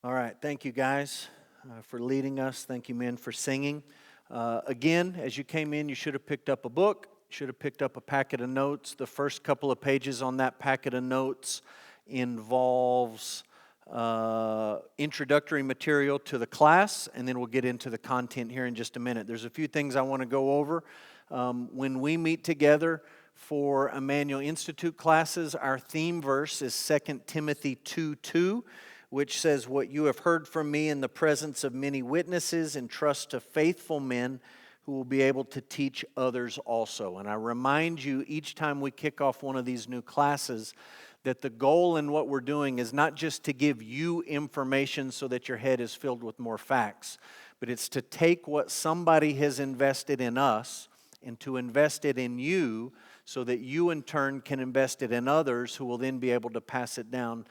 All right, thank you guys for leading us. Thank you, men, for singing. Again, as you came in, you should have picked up a book, should have picked up a packet of notes. The first couple of pages on that packet of notes involves introductory material to the class, and then we'll get into the content here in just a minute. There's a few things I want to go over. When we meet together for Emmanuel Institute classes, our theme verse is 2 Timothy 2:2. Which says, "What you have heard from me in the presence of many witnesses, entrust to faithful men who will be able to teach others also." And I remind you each time we kick off one of these new classes that the goal in what we're doing is not just to give you information so that your head is filled with more facts, but it's to take what somebody has invested in us and to invest it in you so that you in turn can invest it in others who will then be able to pass it down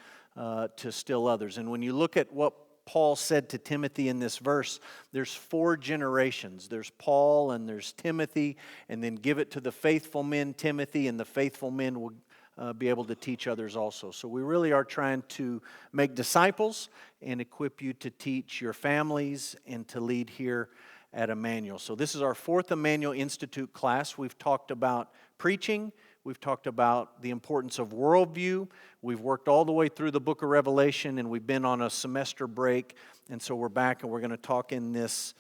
to still others. And when you look at what Paul said to Timothy in this verse, there's 4 generations. There's Paul and there's Timothy, and then give it to the faithful men, Timothy, and the faithful men will be able to teach others also. So we really are trying to make disciples and equip you to teach your families and to lead here at Emmanuel. So this is our 4th Emmanuel Institute class. We've talked about preaching. We've talked about the importance of worldview. We've worked all the way through the book of Revelation, and we've been on a semester break. And so we're back, and we're going to talk in this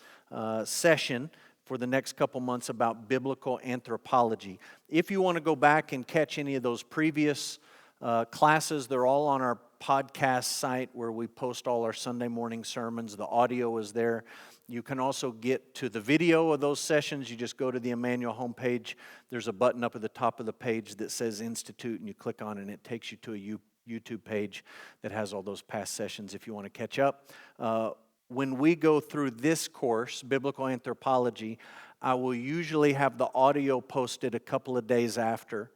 session for the next couple months about biblical anthropology. If you want to go back and catch any of those previous classes, they're all on our podcast site where we post all our Sunday morning sermons. The audio is there. You can also get to the video of those sessions. You just go to the Emmanuel homepage. There's a button up at the top of the page that says Institute, and you click on it, and it takes you to a YouTube page that has all those past sessions if you want to catch up. When we go through this course, Biblical Anthropology, I will usually have the audio posted a couple of days after.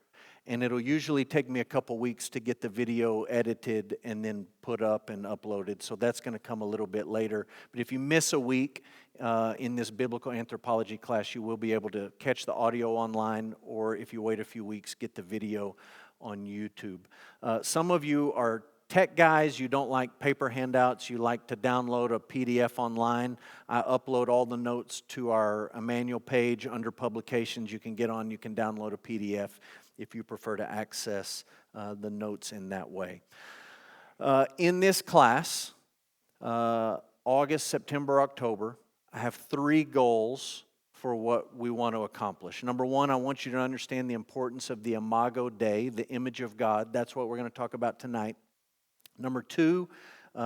And it'll usually take me a couple weeks to get the video edited and then put up and uploaded. So that's going to come a little bit later. But if you miss a week in this biblical anthropology class, you will be able to catch the audio online, or if you wait a few weeks, get the video on YouTube. Some of you are tech guys. You don't like paper handouts. You like to download a PDF online. I upload all the notes to our Emmanuel page under publications. You can download a PDF if you prefer to access the notes in that way. In this class, August, September, October, I have 3 goals for what we want to accomplish. Number 1, I want you to understand the importance of the Imago Dei, the image of God. That's what we're going to talk about tonight. Number 2,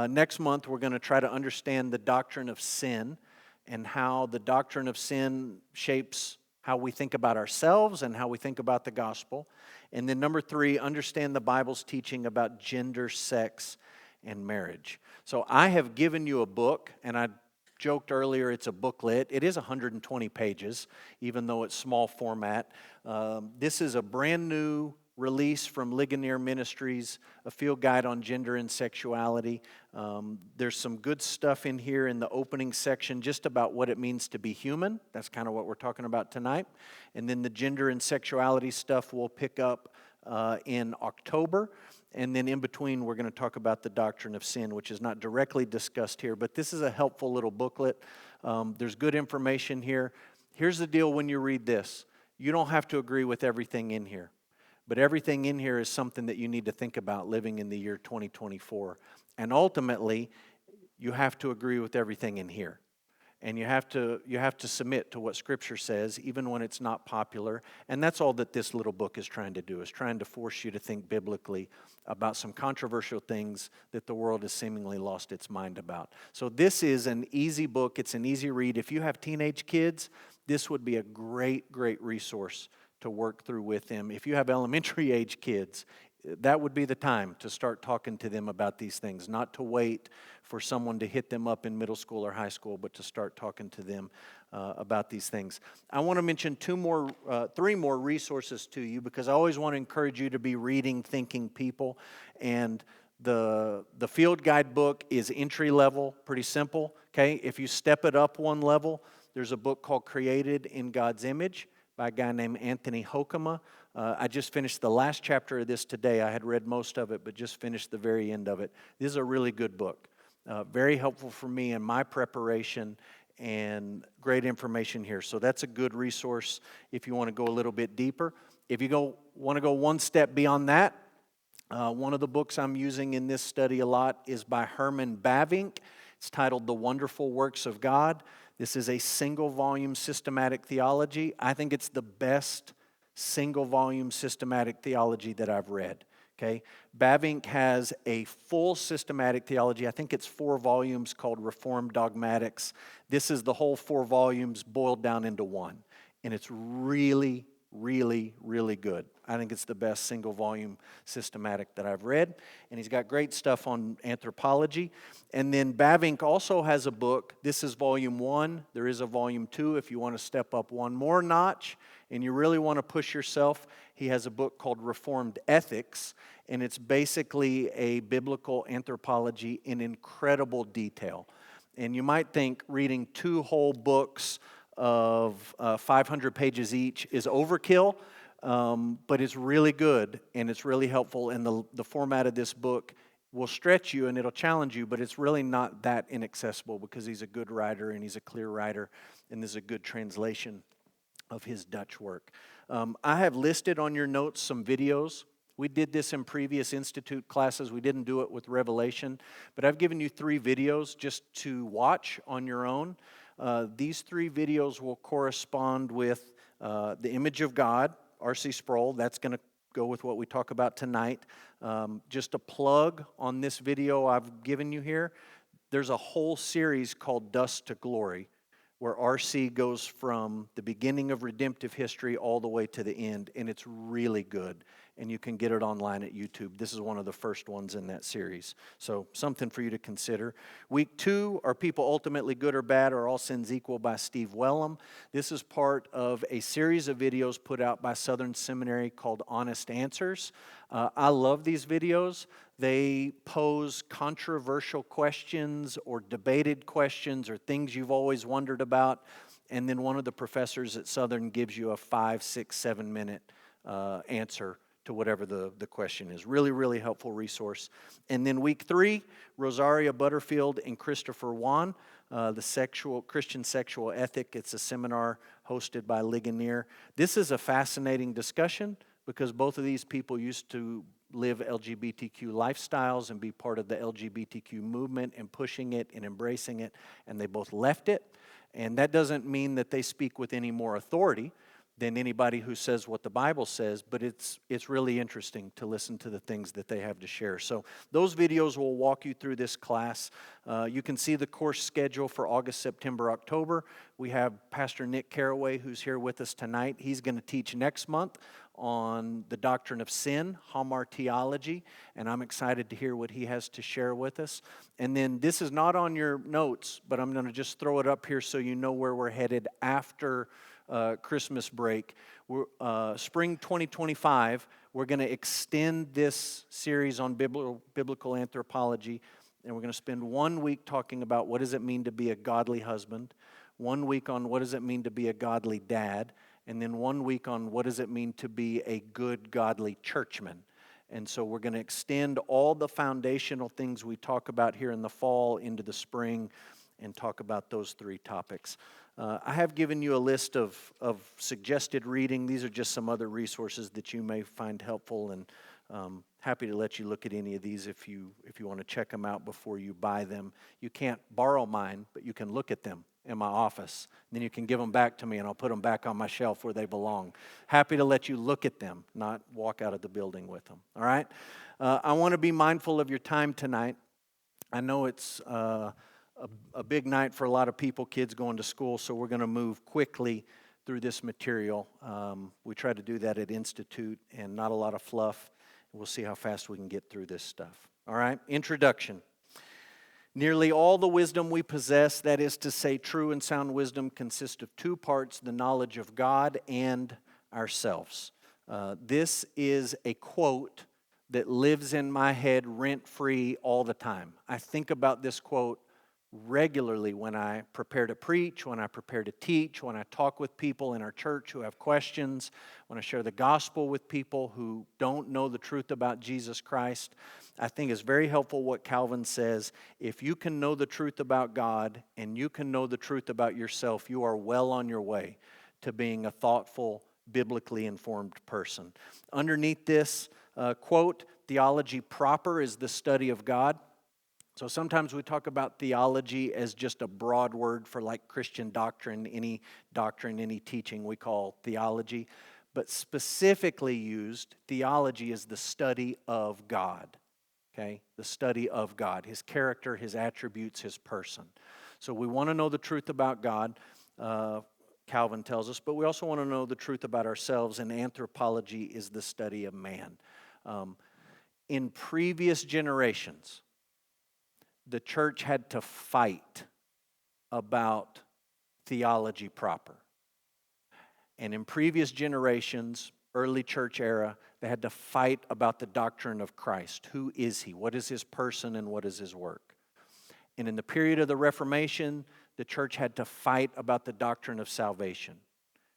next month we're going to try to understand the doctrine of sin and how the doctrine of sin shapes how we think about ourselves and how we think about the gospel. And then number 3, understand the Bible's teaching about gender, sex, and marriage. So I have given you a book, and I joked earlier it's a booklet. It is 120 pages, even though it's small format. This is a brand new release from Ligonier Ministries, a field guide on gender and sexuality. There's some good stuff in here in the opening section just about what it means to be human. That's kind of what we're talking about tonight. And then the gender and sexuality stuff we'll pick up in October. And then in between, we're going to talk about the doctrine of sin, which is not directly discussed here, but this is a helpful little booklet. There's good information here. Here's the deal when you read this. You don't have to agree with everything in here. But everything in here is something that you need to think about living in the year 2024. And ultimately, you have to agree with everything in here. And you have to submit to what Scripture says, even when it's not popular. And that's all that this little book is trying to do, is trying to force you to think biblically about some controversial things that the world has seemingly lost its mind about. So this is an easy book. It's an easy read. If you have teenage kids, this would be a great, great resource to work through with them. If you have elementary age kids, that would be the time to start talking to them about these things, not to wait for someone to hit them up in middle school or high school, but to start talking to them about these things. I want to mention 3 more resources to you, because I always want to encourage you to be reading, thinking people. And the field guide book is entry level, pretty simple. Okay, if you step it up one level, there's a book called Created in God's Image by a guy named Anthony Hoekema. I just finished the last chapter of this today. I had read most of it, but just finished the very end of it. This is a really good book. Very helpful for me in my preparation, and great information here. So that's a good resource if you want to go a little bit deeper. If you want to go one step beyond that, one of the books I'm using in this study a lot is by Herman Bavinck. It's titled The Wonderful Works of God. This is a single-volume systematic theology. I think it's the best single-volume systematic theology that I've read. Okay, Bavinck has a full systematic theology. I think it's 4 volumes called Reformed Dogmatics. This is the whole 4 volumes boiled down into one, and it's really, really, really good. I think it's the best single volume systematic that I've read, and he's got great stuff on anthropology. And then Bavinck also has a book. This is volume 1. There is a volume 2 if you want to step up one more notch and you really want to push yourself. He has a book called Reformed Ethics, and it's basically a biblical anthropology in incredible detail. And you might think reading 2 whole books of 500 pages each is overkill, but it's really good and it's really helpful. And the format of this book will stretch you and it'll challenge you, but it's really not that inaccessible because he's a good writer and he's a clear writer, and this is a good translation of his Dutch work. I have listed on your notes some videos. We did this in previous Institute classes. We didn't do it with Revelation, but I've given you 3 videos just to watch on your own. These 3 videos will correspond with the image of God, R.C. Sproul. That's going to go with what we talk about tonight. Just a plug on this video I've given you here. There's a whole series called Dust to Glory, where R.C. goes from the beginning of redemptive history all the way to the end, and it's really good. And you can get it online at YouTube. This is one of the first ones in that series. So something for you to consider. Week 2, Are People Ultimately Good or Bad? Are All Sins Equal? By Steve Wellum. This is part of a series of videos put out by Southern Seminary called Honest Answers. I love these videos. They pose controversial questions or debated questions or things you've always wondered about. And then one of the professors at Southern gives you a 5, 6, 7 minute answer to whatever the question is. Really, really helpful resource. And then week 3, Rosaria Butterfield and Christopher Wan, the Christian Sexual Ethic. It's a seminar hosted by Ligonier. This is a fascinating discussion because both of these people used to live LGBTQ lifestyles and be part of the LGBTQ movement and pushing it and embracing it, and they both left it. And that doesn't mean that they speak with any more authority than anybody who says what the Bible says, but it's really interesting to listen to the things that they have to share. So those videos will walk you through this class. You can see the course schedule for August, September, October. We have Pastor Nick Carraway, who's here with us tonight. He's going to teach next month on the doctrine of sin, hamartiology, and I'm excited to hear what he has to share with us. And then this is not on your notes, but I'm going to just throw it up here so you know where we're headed after Christmas break. Spring 2025, we're going to extend this series on biblical anthropology, and we're going to spend 1 week talking about what does it mean to be a godly husband, 1 week on what does it mean to be a godly dad, and then 1 week on what does it mean to be a good, godly churchman. And so we're going to extend all the foundational things we talk about here in the fall into the spring and talk about those 3 topics. I have given you a list of suggested reading. These are just some other resources that you may find helpful, and happy to let you look at any of these if you want to check them out before you buy them. You can't borrow mine, but you can look at them in my office. Then you can give them back to me, and I'll put them back on my shelf where they belong. Happy to let you look at them, not walk out of the building with them. All right? I want to be mindful of your time tonight. I know it's a big night for a lot of people, kids going to school, so we're going to move quickly through this material. We try to do that at Institute, and not a lot of fluff. We'll see how fast we can get through this stuff. All right, introduction. Nearly all the wisdom we possess, that is to say, true and sound wisdom, consists of 2 parts, the knowledge of God and ourselves. This is a quote that lives in my head rent-free all the time. I think about this quote regularly when I prepare to preach, when I prepare to teach, when I talk with people in our church who have questions, when I share the gospel with people who don't know the truth about Jesus Christ. I think it's very helpful what Calvin says. If you can know the truth about God and you can know the truth about yourself, you are well on your way to being a thoughtful, biblically informed person. Underneath this quote, theology proper is the study of God. So sometimes we talk about theology as just a broad word for like Christian doctrine, any teaching we call theology. But specifically used, theology is the study of God. Okay? The study of God, His character, His attributes, His person. So we want to know the truth about God, Calvin tells us, but we also want to know the truth about ourselves, and anthropology is the study of man. In previous generations, the church had to fight about theology proper. And in previous generations, early church era, they had to fight about the doctrine of Christ. Who is He? What is His person and what is His work? And in the period of the Reformation, the church had to fight about the doctrine of salvation.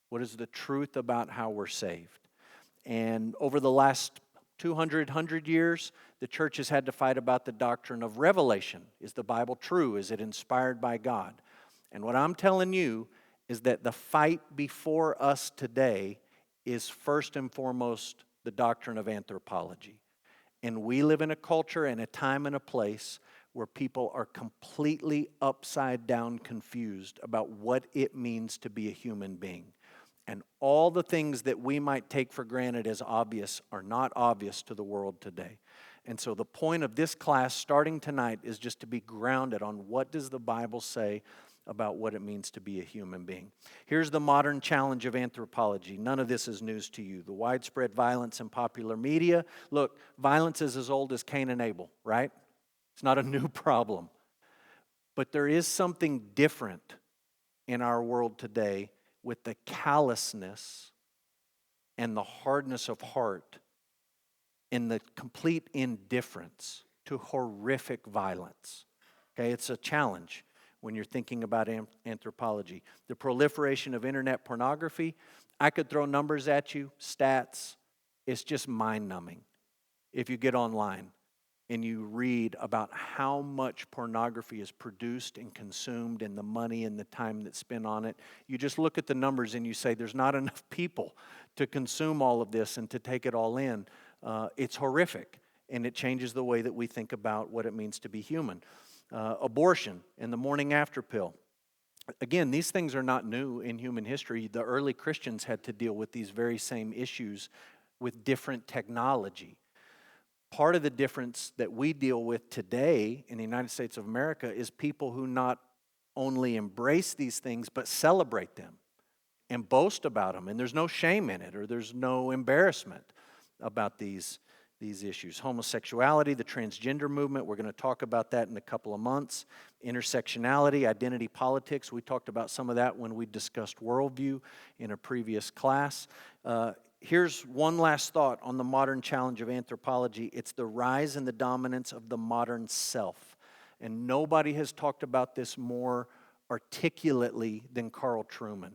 What is the truth about how we're saved? And over the last 100 years, the church has had to fight about the doctrine of revelation. Is the Bible true? Is it inspired by God? And what I'm telling you is that the fight before us today is first and foremost the doctrine of anthropology. And we live in a culture and a time and a place where people are completely upside down confused about what it means to be a human being. And all the things that we might take for granted as obvious are not obvious to the world today. And so the point of this class starting tonight is just to be grounded on what does the Bible say about what it means to be a human being. Here's the modern challenge of anthropology. None of this is news to you. The widespread violence in popular media. Look, violence is as old as Cain and Abel, right? It's not a new problem. But there is something different in our world today with the callousness and the hardness of heart and the complete indifference to horrific violence. Okay, it's a challenge when you're thinking about anthropology. The proliferation of internet pornography, I could throw numbers at you, stats. It's just mind-numbing if you get online and you read about how much pornography is produced and consumed and the money and the time that's spent on it. You just look at the numbers and you say there's not enough people to consume all of this and to take it all in. It's horrific, and it changes the way that we think about what it means to be human. Abortion and the morning after pill. Again, these things are not new in human history. The early Christians had to deal with these very same issues with different technology. Part of the difference that we deal with today in the United States of America is people who not only embrace these things, but celebrate them and boast about them. And there's no shame in it, or there's no embarrassment about these issues. Homosexuality, the transgender movement, we're going to talk about that in a couple of months. Intersectionality, identity politics, we talked about some of that when we discussed worldview in a previous class. Here's one last thought on the modern challenge of anthropology. It's the rise and the dominance of the modern self. And nobody has talked about this more articulately than Carl Trueman.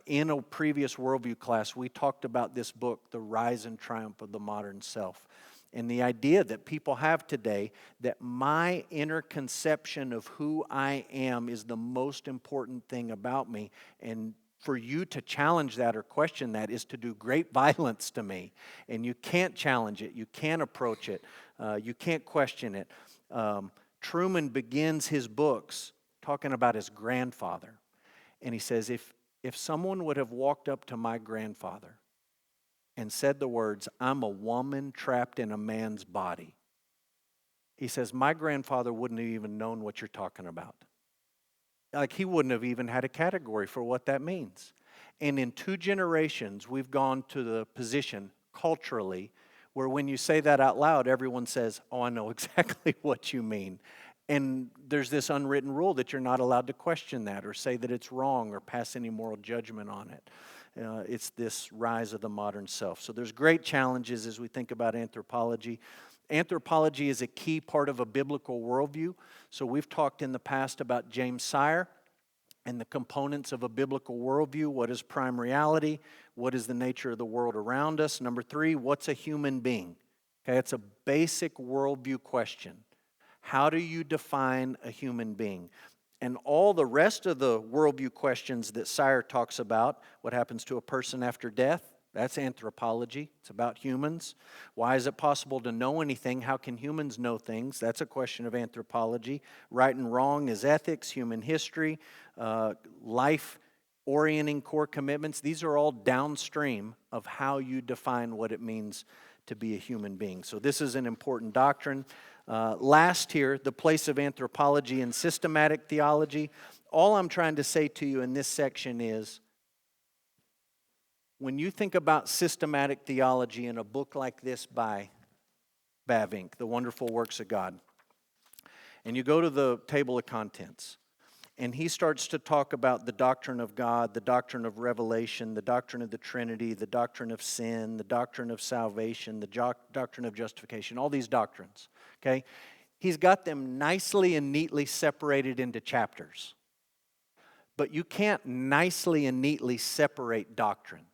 In a previous worldview class, we talked about this book, The Rise and Triumph of the Modern Self. And the idea that people have today that my inner conception of who I am is the most important thing about me, and for you to challenge that or question that is to do great violence to me. And you can't challenge it. You can't approach it. You can't question it. Trueman begins his books talking about his grandfather. And he says, if someone would have walked up to my grandfather and said the words, "I'm a woman trapped in a man's body," he says, my grandfather wouldn't have even known what you're talking about. Like, he wouldn't have even had a category for what that means. And in 2 generations, we've gone to the position culturally where when you say that out loud, everyone says, "Oh, I know exactly what you mean." And there's this unwritten rule that you're not allowed to question that or say that it's wrong or pass any moral judgment on it. It's this rise of the modern self. So there's great challenges as we think about anthropology. Anthropology is a key part of a biblical worldview. So we've talked in the past about James Sire and the components of a biblical worldview. What is prime reality? What is the nature of the world around us? Number 3, what's a human being? Okay, it's a basic worldview question. How do you define a human being? And all the rest of the worldview questions that Sire talks about, what happens to a person after death? That's anthropology. It's about humans. Why is it possible to know anything? How can humans know things? That's a question of anthropology. Right and wrong is ethics, human history, life-orienting core commitments. These are all downstream of how you define what it means to be a human being. So this is an important doctrine. Last here, the place of anthropology and systematic theology. All I'm trying to say to you in this section is, when you think about systematic theology in a book like this by Bavinck, The Wonderful Works of God, and you go to the table of contents, and he starts to talk about the doctrine of God, the doctrine of revelation, the doctrine of the Trinity, the doctrine of sin, the doctrine of salvation, the doctrine of justification, all these doctrines, okay? He's got them nicely and neatly separated into chapters. But you can't nicely and neatly separate doctrine,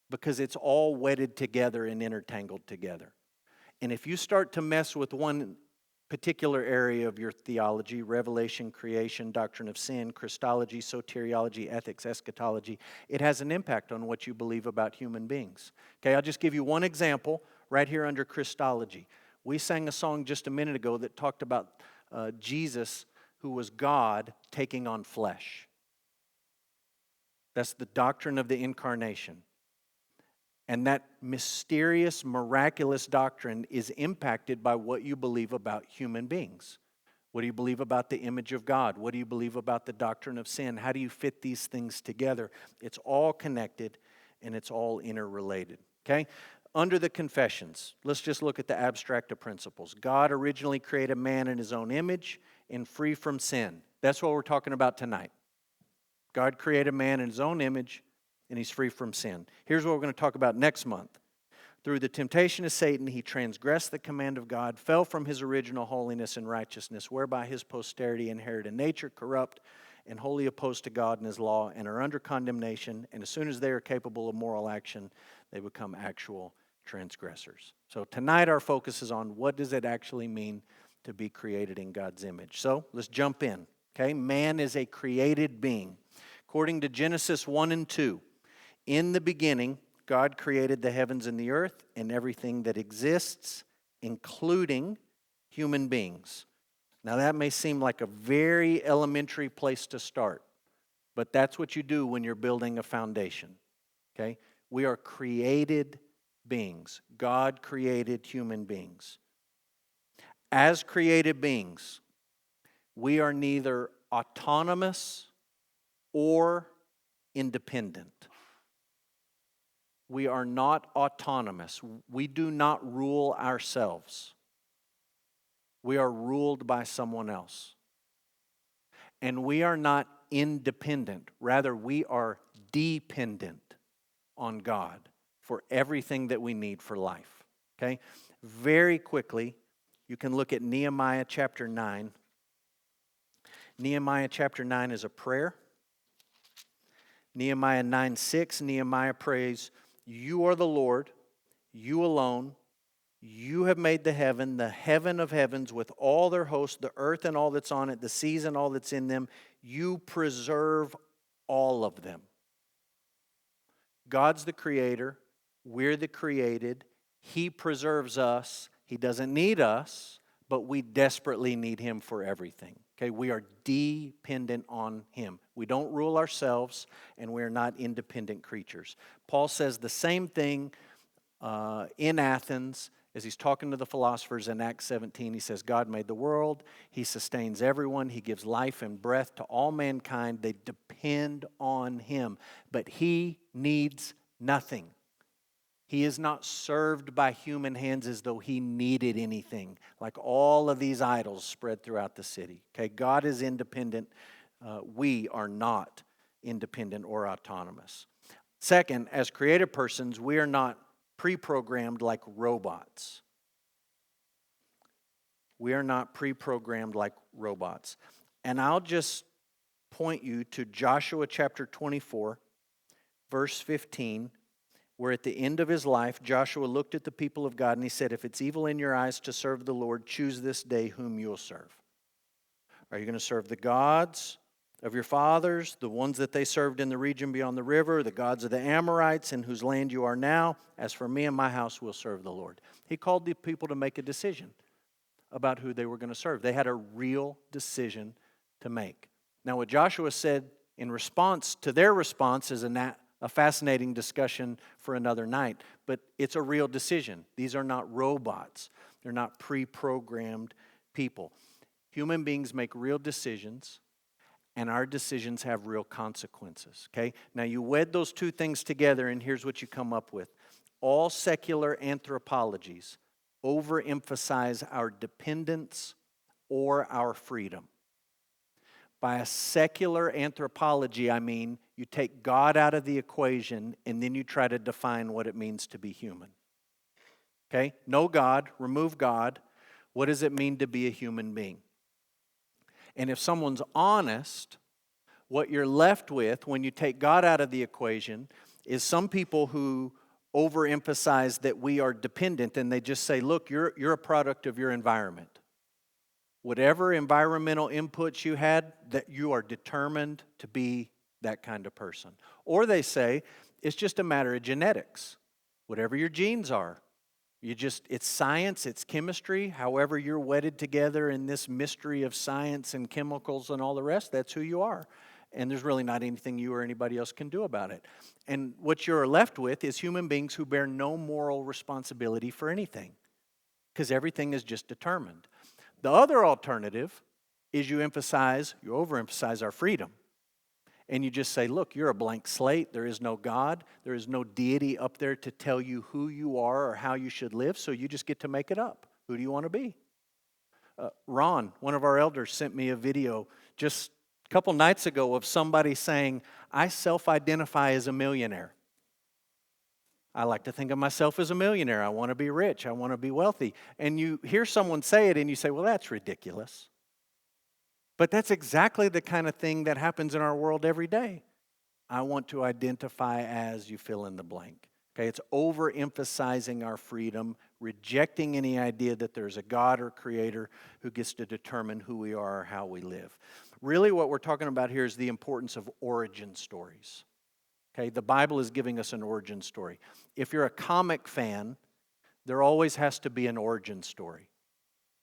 because it's all wedded together and intertangled together. And if you start to mess with one particular area of your theology, revelation, creation, doctrine of sin, Christology, soteriology, ethics, eschatology, it has an impact on what you believe about human beings. Okay, I'll just give you one example right here under Christology. We sang a song just a minute ago that talked about Jesus, who was God, taking on flesh. That's the doctrine of the incarnation. And that mysterious, miraculous doctrine is impacted by what you believe about human beings. What do you believe about the image of God? What do you believe about the doctrine of sin? How do you fit these things together? It's all connected and it's all interrelated. Okay? Under the confessions, let's just look at the abstract of principles. God originally created man in his own image and free from sin. That's what we're talking about tonight. God created man in his own image, and he's free from sin. Here's what we're going to talk about next month. Through the temptation of Satan, he transgressed the command of God, fell from his original holiness and righteousness, whereby his posterity inherited a nature corrupt and wholly opposed to God and his law, and are under condemnation. And as soon as they are capable of moral action, they become actual transgressors. So tonight our focus is on what does it actually mean to be created in God's image. So let's jump in. Okay, man is a created being. According to Genesis 1 and 2, in the beginning, God created the heavens and the earth and everything that exists, including human beings. Now that may seem like a very elementary place to start, but that's what you do when you're building a foundation. Okay? We are created beings. God created human beings. As created beings, we are neither autonomous or independent. We are not autonomous. We do not rule ourselves. We are ruled by someone else. And we are not independent. Rather, we are dependent on God for everything that we need for life. Okay? Very quickly, you can look at Nehemiah chapter 9. Nehemiah chapter 9 is a prayer. Nehemiah 9:6, Nehemiah prays, "You are the Lord, you alone. You have made the heaven of heavens with all their hosts, the earth and all that's on it, the seas and all that's in them. You preserve all of them." God's the creator. We're the created. He preserves us. He doesn't need us, but we desperately need Him for everything. Okay, we are dependent on Him. We don't rule ourselves, and we are not independent creatures. Paul says the same thing in Athens as he's talking to the philosophers in Acts 17. He says, God made the world. He sustains everyone. He gives life and breath to all mankind. They depend on Him, but He needs nothing. He is not served by human hands as though He needed anything, like all of these idols spread throughout the city. Okay, God is independent. We are not independent or autonomous. Second, as created persons, we are not pre-programmed like robots. We are not pre-programmed like robots. And I'll just point you to Joshua chapter 24, verse 15, where at the end of his life, Joshua looked at the people of God and he said, if it's evil in your eyes to serve the Lord, choose this day whom you'll serve. Are you going to serve the gods of your fathers, the ones that they served in the region beyond the river, the gods of the Amorites in whose land you are now? As for me and my house, we'll serve the Lord. He called the people to make a decision about who they were going to serve. They had a real decision to make. Now, what Joshua said in response to their response is a fascinating discussion for another night, but it's a real decision. These are not robots. They're not pre-programmed people. Human beings make real decisions, and our decisions have real consequences, okay? Now, you wed those two things together, and here's what you come up with. All secular anthropologies overemphasize our dependence or our freedom. By a secular anthropology, I mean you take God out of the equation and then you try to define what it means to be human. Okay? No God, remove God. What does it mean to be a human being? And if someone's honest, what you're left with when you take God out of the equation is some people who overemphasize that we are dependent and they just say, look, you're a product of your environment. Whatever environmental inputs you had, that you are determined to be that kind of person. Or they say, it's just a matter of genetics. Whatever your genes are. It's science, it's chemistry. However you're wedded together in this mystery of science and chemicals and all the rest, that's who you are. And there's really not anything you or anybody else can do about it. And what you're left with is human beings who bear no moral responsibility for anything. Because everything is just determined. The other alternative is you overemphasize our freedom. And you just say, look, you're a blank slate. There is no God. There is no deity up there to tell you who you are or how you should live. So you just get to make it up. Who do you want to be? Ron, one of our elders, sent me a video just a couple nights ago of somebody saying, I self-identify as a millionaire. I like to think of myself as a millionaire. I want to be rich. I want to be wealthy. And you hear someone say it and you say, well, that's ridiculous. But that's exactly the kind of thing that happens in our world every day. I want to identify as you fill in the blank. Okay, it's overemphasizing our freedom, rejecting any idea that there's a God or creator who gets to determine who we are or how we live. Really what we're talking about here is the importance of origin stories. Okay, the Bible is giving us an origin story. If you're a comic fan, there always has to be an origin story.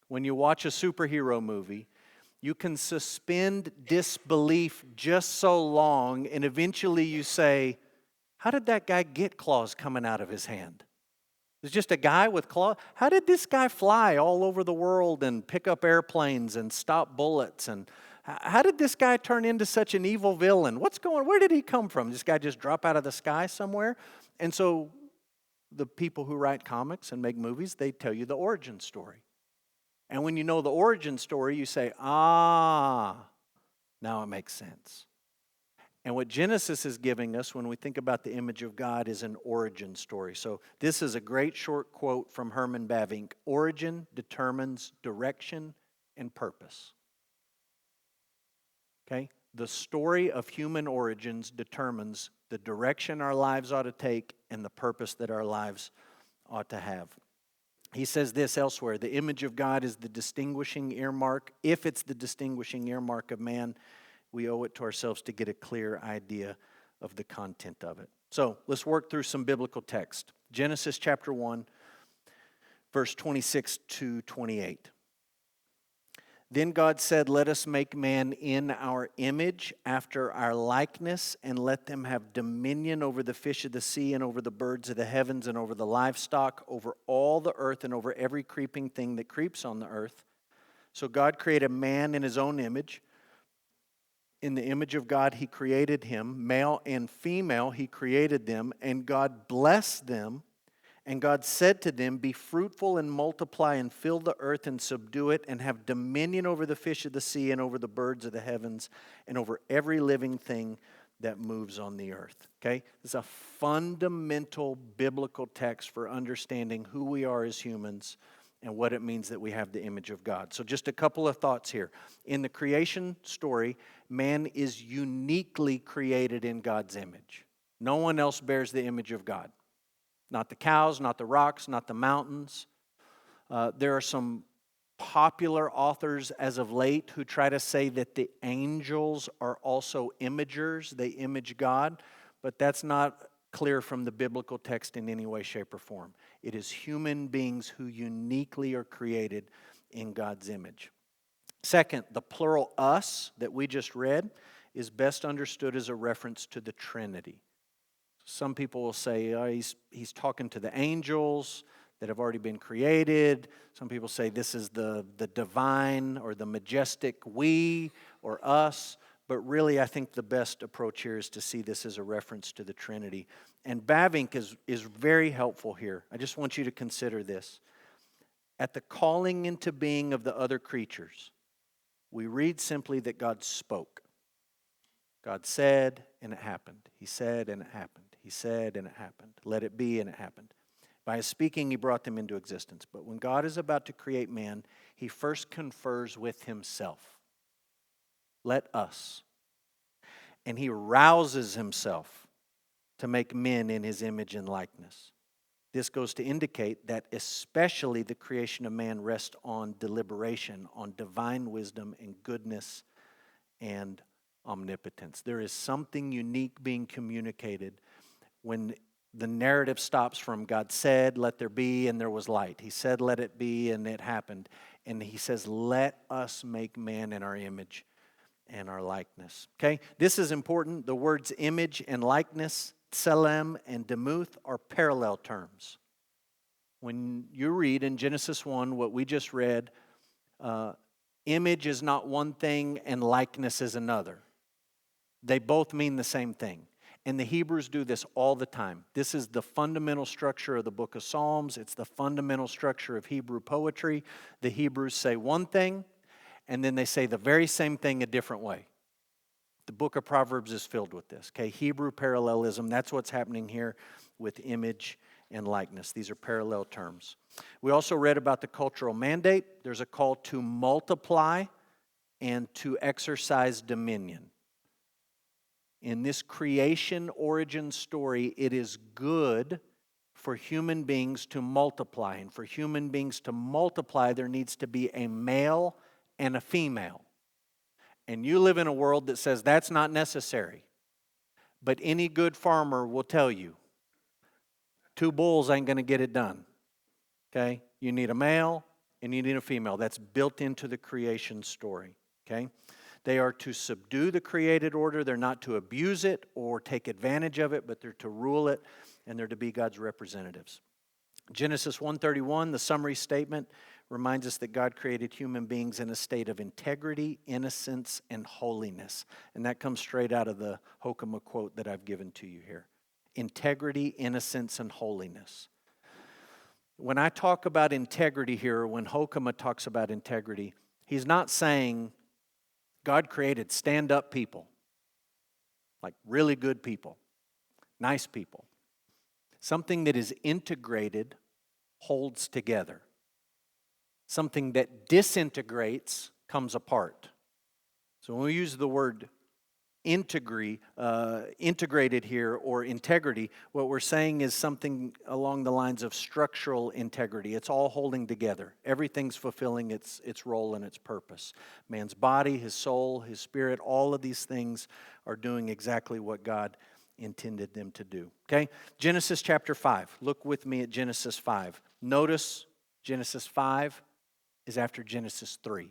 When you watch a superhero movie, you can suspend disbelief just so long, and eventually you say, how did that guy get claws coming out of his hand? It's just a guy with claws. How did this guy fly all over the world and pick up airplanes and stop bullets? And how did this guy turn into such an evil villain? Where did he come from? This guy just drop out of the sky somewhere? And so the people who write comics and make movies, they tell you the origin story. And when you know the origin story, you say, now it makes sense. And what Genesis is giving us when we think about the image of God is an origin story. So this is a great short quote from Herman Bavinck. Origin determines direction and purpose. Okay? The story of human origins determines the direction our lives ought to take and the purpose that our lives ought to have. He says this elsewhere, the image of God is the distinguishing earmark. If it's the distinguishing earmark of man, we owe it to ourselves to get a clear idea of the content of it. So let's work through some biblical text. Genesis chapter 1, verse 26 to 28. Then God said, let us make man in our image, after our likeness, and let them have dominion over the fish of the sea and over the birds of the heavens and over the livestock, over all the earth and over every creeping thing that creeps on the earth. So God created man in his own image. In the image of God, he created him. Male and female, he created them. And God blessed them. And God said to them, be fruitful and multiply and fill the earth and subdue it and have dominion over the fish of the sea and over the birds of the heavens and over every living thing that moves on the earth. Okay? This is a fundamental biblical text for understanding who we are as humans and what it means that we have the image of God. So just a couple of thoughts here. In the creation story, man is uniquely created in God's image. No one else bears the image of God. Not the cows, not the rocks, not the mountains. There are some popular authors as of late who try to say that the angels are also imagers. They image God, but that's not clear from the biblical text in any way, shape, or form. It is human beings who uniquely are created in God's image. Second, the plural us that we just read is best understood as a reference to the Trinity. Some people will say he's talking to the angels that have already been created. Some people say this is the divine or the majestic we or us. But really, I think the best approach here is to see this as a reference to the Trinity. And Bavinck is very helpful here. I just want you to consider this. At the calling into being of the other creatures, we read simply that God spoke. God said, and it happened. He said, and it happened. He said, and it happened. Let it be, and it happened. By his speaking, he brought them into existence. But when God is about to create man, he first confers with himself. Let us. And he rouses himself to make men in his image and likeness. This goes to indicate that especially the creation of man rests on deliberation, on divine wisdom and goodness and omnipotence. There is something unique being communicated when the narrative stops from God said, let there be, and there was light. He said, let it be, and it happened. And he says, let us make man in our image and our likeness. Okay, this is important. The words image and likeness, tselem and demuth, are parallel terms. When you read in Genesis 1 what we just read, image is not one thing and likeness is another. They both mean the same thing. And the Hebrews do this all the time. This is the fundamental structure of the book of Psalms. It's the fundamental structure of Hebrew poetry. The Hebrews say one thing, and then they say the very same thing a different way. The book of Proverbs is filled with this. Okay, Hebrew parallelism, that's what's happening here with image and likeness. These are parallel terms. We also read about the cultural mandate. There's a call to multiply and to exercise dominion. In this creation origin story, it is good for human beings to multiply. And for human beings to multiply, there needs to be a male and a female. And you live in a world that says that's not necessary. But any good farmer will tell you, 2 bulls ain't going to get it done. Okay? You need a male and you need a female. That's built into the creation story. Okay? They are to subdue the created order. They're not to abuse it or take advantage of it, but they're to rule it, and they're to be God's representatives. Genesis 1:31, the summary statement, reminds us that God created human beings in a state of integrity, innocence, and holiness. And that comes straight out of the Hokema quote that I've given to you here. Integrity, innocence, and holiness. When I talk about integrity here, when Hokema talks about integrity, he's not saying God created stand-up people, like really good people, nice people. Something that is integrated holds together. Something that disintegrates comes apart. So when we use the word integrated here or integrity, what we're saying is something along the lines of structural integrity. It's all holding together. Everything's fulfilling its role and its purpose. Man's body, his soul, his spirit, all of these things are doing exactly what God intended them to do. Okay? Genesis chapter 5. Look with me at Genesis 5. Notice Genesis 5 is after Genesis 3.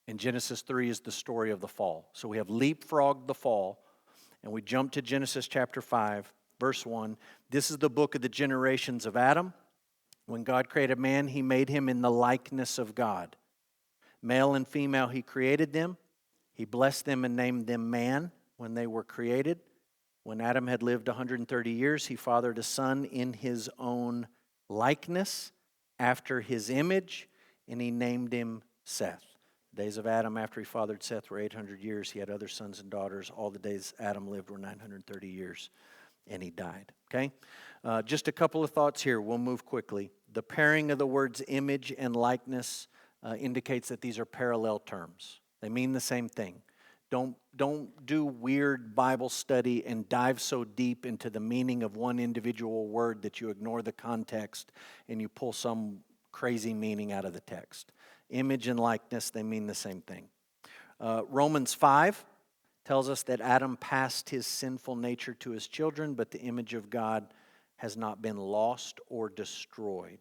And Genesis 3 is the story of the fall. So we have leapfrogged the fall, and we jump to Genesis chapter 5, verse 1. This is the book of the generations of Adam. When God created man, he made him in the likeness of God. Male and female, he created them. He blessed them and named them man when they were created. When Adam had lived 130 years, he fathered a son in his own likeness, after his image, and he named him Seth. The days of Adam after he fathered Seth were 800 years. He had other sons and daughters. All the days Adam lived were 930 years. and he died. Okay? Just a couple of thoughts here. We'll move quickly. The pairing of the words image and likeness indicates that these are parallel terms. They mean the same thing. Don't do weird Bible study and dive so deep into the meaning of one individual word that you ignore the context and you pull some crazy meaning out of the text. Image and likeness, they mean the same thing. Romans 5 tells us that Adam passed his sinful nature to his children, but the image of God has not been lost or destroyed.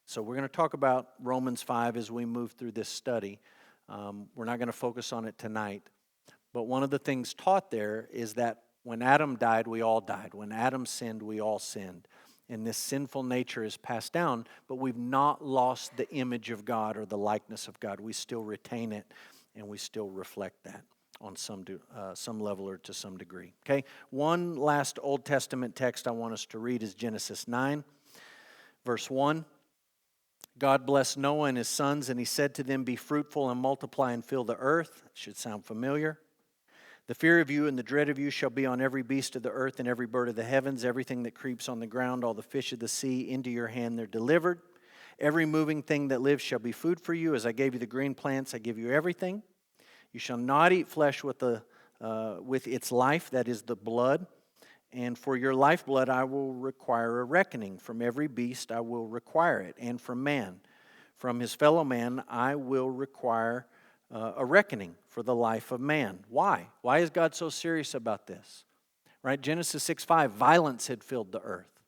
So we're going to talk about Romans 5 as we move through this study. We're not going to focus on it tonight. But one of the things taught there is that when Adam died, we all died. When Adam sinned, we all sinned. And this sinful nature is passed down, but we've not lost the image of God or the likeness of God. We still retain it, and we still reflect that on some level or to some degree. Okay, one last Old Testament text I want us to read is Genesis 9, verse 1. God blessed Noah and his sons, and he said to them, "Be fruitful and multiply and fill the earth." Should sound familiar. "The fear of you and the dread of you shall be on every beast of the earth and every bird of the heavens, everything that creeps on the ground, all the fish of the sea. Into your hand they're delivered. Every moving thing that lives shall be food for you. As I gave you the green plants, I give you everything. You shall not eat flesh with its life, that is the blood. And for your lifeblood I will require a reckoning. From every beast I will require it, and from man. From his fellow man I will require a reckoning for the life of man." Why? Why is God so serious about this? Right? Genesis 6:5, violence had filled the earth.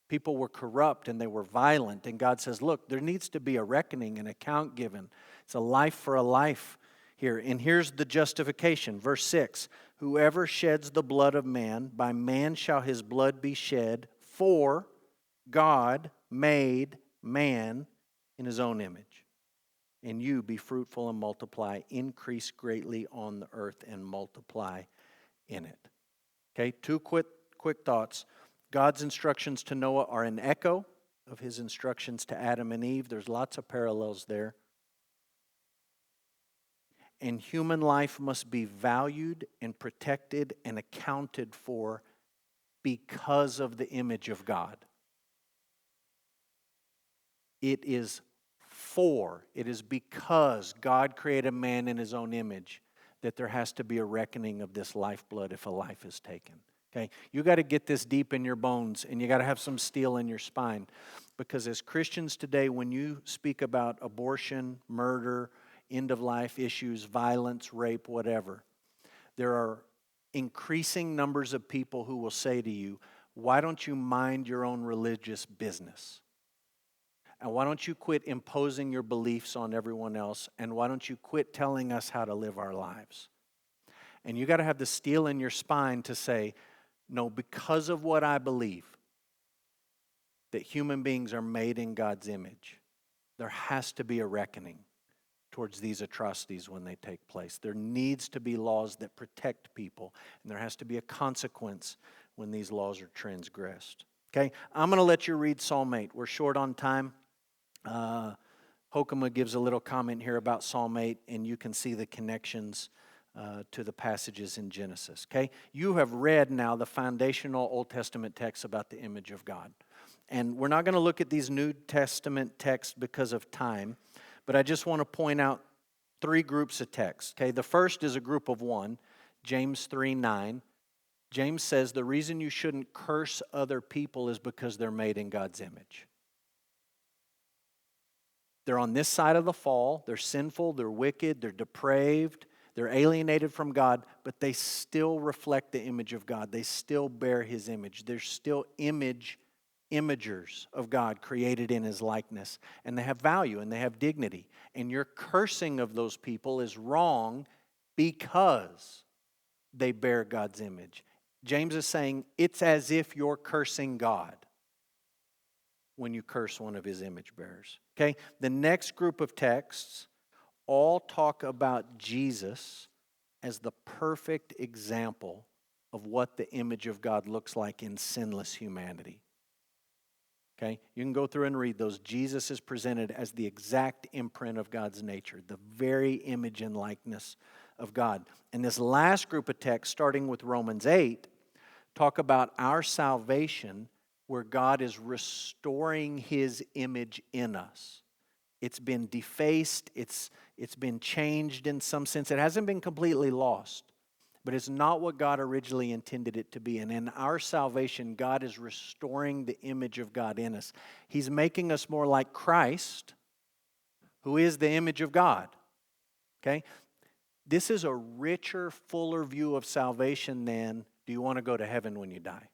People were corrupt and they were violent. And God says, look, there needs to be a reckoning, an account given. It's a life for a life here. And here's the justification. Verse 6, "Whoever sheds the blood of man, by man shall his blood be shed, for God made man in his own image. And you be fruitful and multiply, increase greatly on the earth and multiply in it." Okay, two quick thoughts. God's instructions to Noah are an echo of his instructions to Adam and Eve. There's lots of parallels there. And human life must be valued and protected and accounted for because of the image of God. It is because God created man in his own image that there has to be a reckoning of this lifeblood if a life is taken. Okay, you got to get this deep in your bones, and you got to have some steel in your spine, because as Christians today, when you speak about abortion, murder, end of life issues, violence, rape, whatever, there are increasing numbers of people who will say to you, "Why don't you mind your own religious business? And why don't you quit imposing your beliefs on everyone else? And why don't you quit telling us how to live our lives?" And you got to have the steel in your spine to say, no, because of what I believe, that human beings are made in God's image, there has to be a reckoning towards these atrocities when they take place. There needs to be laws that protect people, and there has to be a consequence when these laws are transgressed. Okay, I'm going to let you read Psalm 8. We're short on time. Hokema gives a little comment here about Psalm 8, and you can see the connections to the passages in Genesis. Okay, you have read now the foundational Old Testament texts about the image of God. And we're not going to look at these New Testament texts because of time, but I just want to point out three groups of texts. Okay, the first is a group of one, James 3:9. James says the reason you shouldn't curse other people is because they're made in God's image. They're on this side of the fall. They're sinful, they're wicked, they're depraved, they're alienated from God, but they still reflect the image of God. They still bear his image. They're still imagers of God created in his likeness. And they have value and they have dignity. And your cursing of those people is wrong because they bear God's image. James is saying it's as if you're cursing God when you curse one of his image bearers. Okay, the next group of texts all talk about Jesus as the perfect example of what the image of God looks like in sinless humanity. Okay, you can go through and read those. Jesus is presented as the exact imprint of God's nature, the very image and likeness of God. And this last group of texts, starting with Romans 8, talk about our salvation where God is restoring His image in us. It's been defaced, it's been changed in some sense. It hasn't been completely lost, but it's not what God originally intended it to be. And in our salvation, God is restoring the image of God in us. He's making us more like Christ, who is the image of God. Okay? This is a richer, fuller view of salvation than, do you want to go to heaven when you die?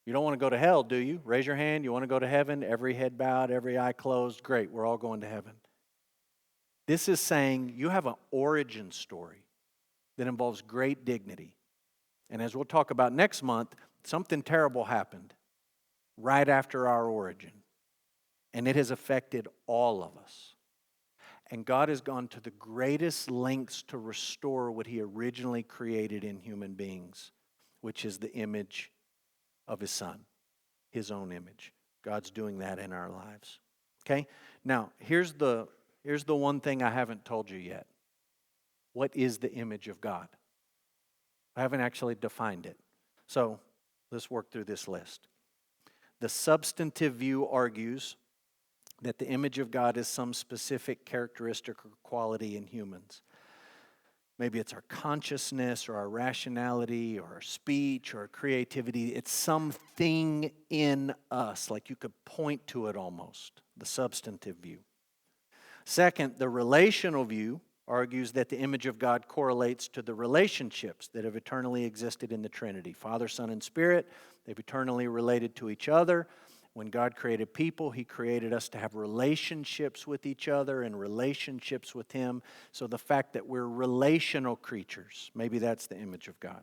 You don't want to go to hell, do you? Raise your hand. You want to go to heaven? Every head bowed, every eye closed. Great, we're all going to heaven. This is saying you have an origin story that involves great dignity. And as we'll talk about next month, something terrible happened right after our origin. And it has affected all of us. And God has gone to the greatest lengths to restore what He originally created in human beings, which is the image of His Son, His own image. God's doing that in our lives. Okay? Now, here's the one thing I haven't told you yet. What is the image of God? I haven't actually defined it. So, let's work through this list. The substantive view argues that the image of God is some specific characteristic or quality in humans. Maybe it's our consciousness or our rationality or our speech or our creativity. It's something in us, like you could point to it almost, the substantive view. Second, the relational view argues that the image of God correlates to the relationships that have eternally existed in the Trinity. Father, Son, and Spirit, they've eternally related to each other. When God created people, He created us to have relationships with each other and relationships with Him. So the fact that we're relational creatures, maybe that's the image of God.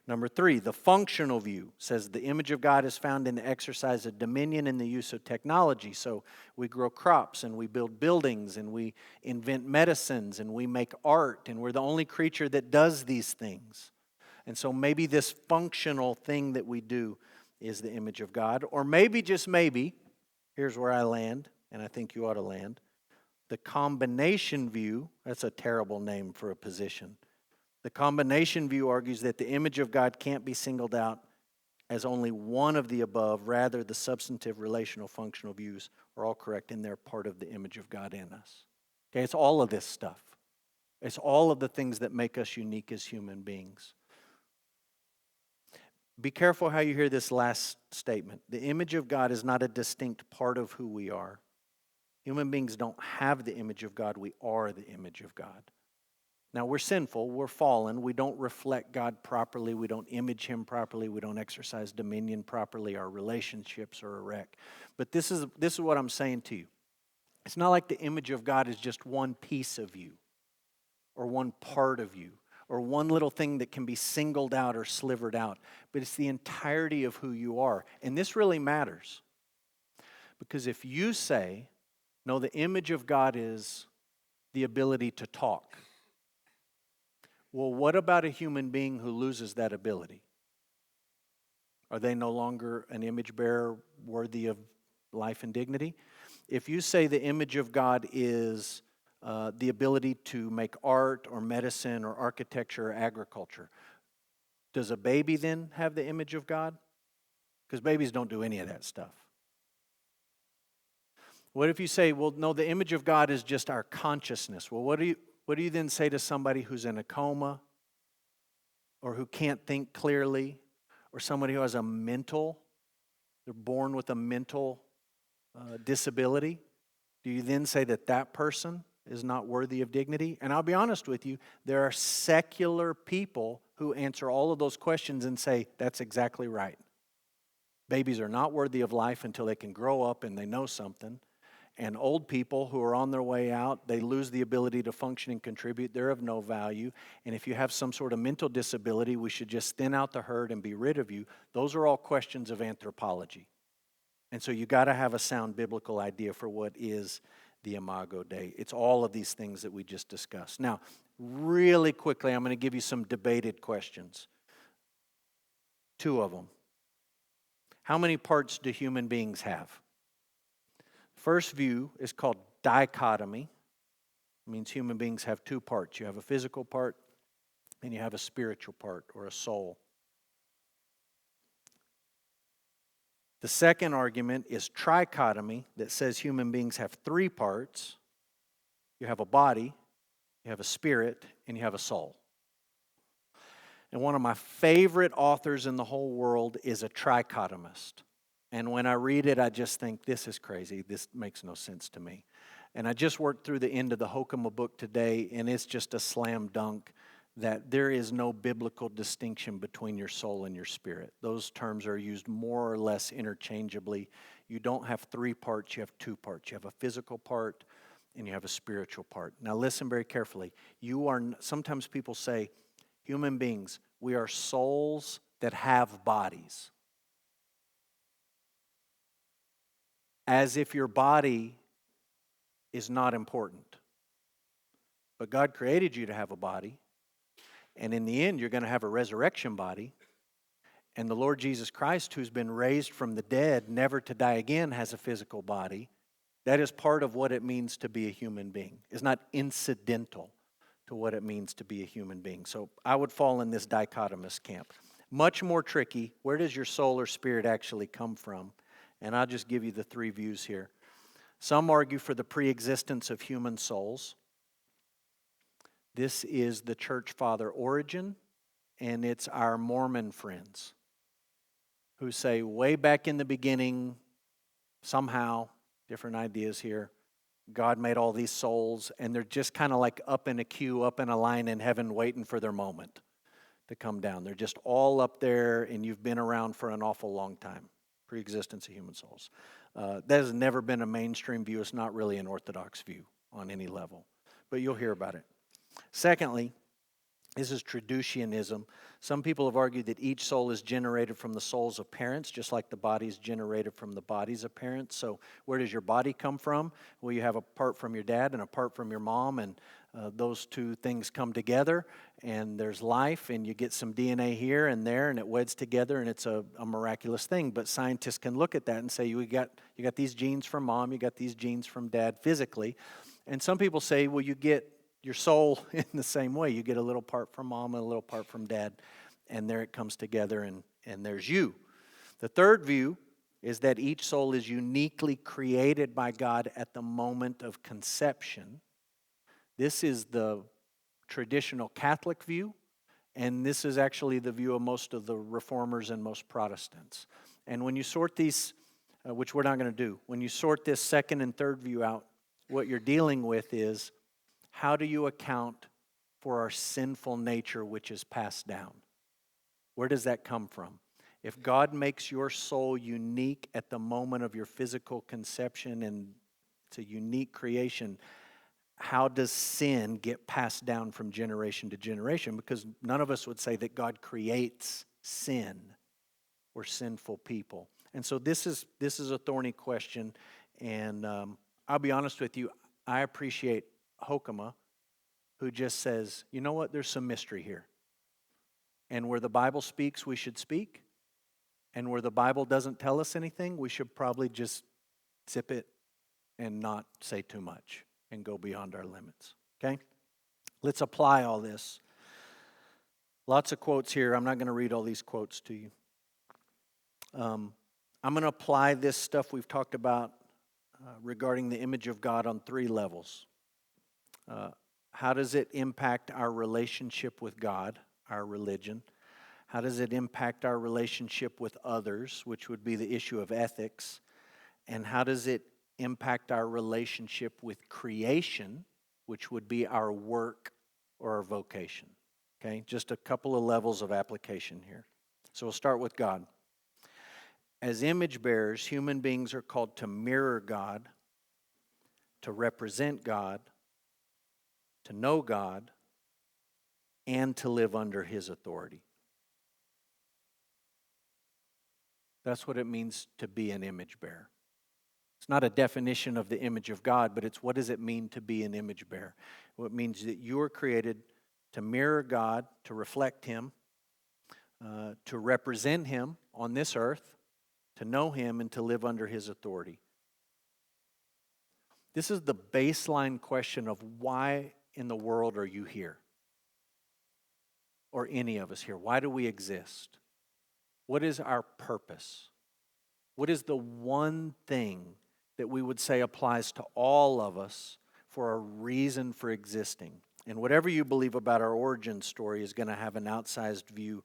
Number 3, the functional view says the image of God is found in the exercise of dominion and the use of technology. So we grow crops and we build buildings and we invent medicines and we make art, and we're the only creature that does these things. And so maybe this functional thing that we do is the image of God. Or maybe, just maybe, here's where I land, and I think you ought to land. The combination view, that's a terrible name for a position. The combination view argues that the image of God can't be singled out as only one of the above. Rather, the substantive, relational, functional views are all correct, and they're part of the image of God in us. Okay, it's all of this stuff. It's all of the things that make us unique as human beings. Be careful how you hear this last statement. The image of God is not a distinct part of who we are. Human beings don't have the image of God. We are the image of God. Now, we're sinful. We're fallen. We don't reflect God properly. We don't image Him properly. We don't exercise dominion properly. Our relationships are a wreck. But this is what I'm saying to you. It's not like the image of God is just one piece of you or one part of you, or one little thing that can be singled out or slivered out. But it's the entirety of who you are. And this really matters. Because if you say, no, the image of God is the ability to talk. Well, what about a human being who loses that ability? Are they no longer an image bearer worthy of life and dignity? If you say the image of God is the ability to make art or medicine or architecture or agriculture, does a baby then have the image of God? Because babies don't do any of that stuff. What if you say, well, no, the image of God is just our consciousness? Well, what do you then say to somebody who's in a coma or who can't think clearly, or somebody who has they're born with a mental disability? Do you then say that person is not worthy of dignity? And I'll be honest with you, there are secular people who answer all of those questions and say, that's exactly right. Babies are not worthy of life until they can grow up and they know something. And old people who are on their way out, they lose the ability to function and contribute. They're of no value. And if you have some sort of mental disability, we should just thin out the herd and be rid of you. Those are all questions of anthropology. And so you got to have a sound biblical idea for what is the Imago Dei. It's all of these things that we just discussed. Now, really quickly, I'm going to give you some debated questions. 2 of them. How many parts do human beings have? First view is called dichotomy. It means human beings have 2 parts. You have a physical part and you have a spiritual part or a soul. The second argument is trichotomy, that says human beings have three parts. You have a body, you have a spirit, and you have a soul. And one of my favorite authors in the whole world is a trichotomist. And when I read it, I just think, this is crazy. This makes no sense to me. And I just worked through the end of the Hokema book today, and it's just a slam dunk that there is no biblical distinction between your soul and your spirit. Those terms are used more or less interchangeably. You don't have three parts, you have two parts. You have a physical part and you have a spiritual part. Now listen very carefully. Sometimes people say, human beings, we are souls that have bodies. As if your body is not important. But God created you to have a body. And in the end, you're going to have a resurrection body. And the Lord Jesus Christ, who's been raised from the dead, never to die again, has a physical body. That is part of what it means to be a human being. It's not incidental to what it means to be a human being. So I would fall in this dichotomous camp. Much more tricky. Where does your soul or spirit actually come from? And I'll just give you the three views here. Some argue for the pre-existence of human souls. This is the church father Origen, and it's our Mormon friends who say way back in the beginning, somehow, different ideas here, God made all these souls, and they're just kind of like up in a queue, up in a line in heaven waiting for their moment to come down. They're just all up there, and you've been around for an awful long time. Pre-existence of human souls. That has never been a mainstream view. It's not really an orthodox view on any level, but you'll hear about it. Secondly, this is traducianism. Some people have argued that each soul is generated from the souls of parents, just like the body is generated from the bodies of parents. So where does your body come from? Well, you have a part from your dad and a part from your mom, and those two things come together, and there's life, and you get some DNA here and there, and it weds together, and it's a miraculous thing. But scientists can look at that and say, you got these genes from mom, you got these genes from dad physically. And some people say, well, you get your soul in the same way. You get a little part from mom and a little part from dad, and there it comes together, and there's you. The third view is that each soul is uniquely created by God at the moment of conception. This is the traditional Catholic view, and this is actually the view of most of the Reformers and most Protestants. And when you sort these, which we're not going to do, when you sort this second and third view out, what you're dealing with is, how do you account for our sinful nature which is passed down? Where does that come from? If God makes your soul unique at the moment of your physical conception and it's a unique creation, how does sin get passed down from generation to generation? Because none of us would say that God creates sin or sinful people. And so this is a thorny question, and I'll be honest with you, I appreciate Hokema, who just says, you know what, there's some mystery here. And where the Bible speaks, we should speak. And where the Bible doesn't tell us anything, we should probably just zip it and not say too much and go beyond our limits. Okay? Let's apply all this. Lots of quotes here. I'm not going to read all these quotes to you. I'm going to apply this stuff we've talked about regarding the image of God on three levels. How does it impact our relationship with God, our religion? How does it impact our relationship with others, which would be the issue of ethics? And how does it impact our relationship with creation, which would be our work or our vocation? Okay, just a couple of levels of application here. So we'll start with God. As image bearers, human beings are called to mirror God, to represent God, to know God, and to live under His authority. That's what it means to be an image bearer. It's not a definition of the image of God, but it's what does it mean to be an image bearer? Well, it means that you are created to mirror God, to reflect Him, to represent Him on this earth, to know Him, and to live under His authority. This is the baseline question of why in the world are you here? Or any of us here. Why do we exist? What is our purpose? What is the one thing that we would say applies to all of us for a reason for existing? And whatever you believe about our origin story is going to have an outsized view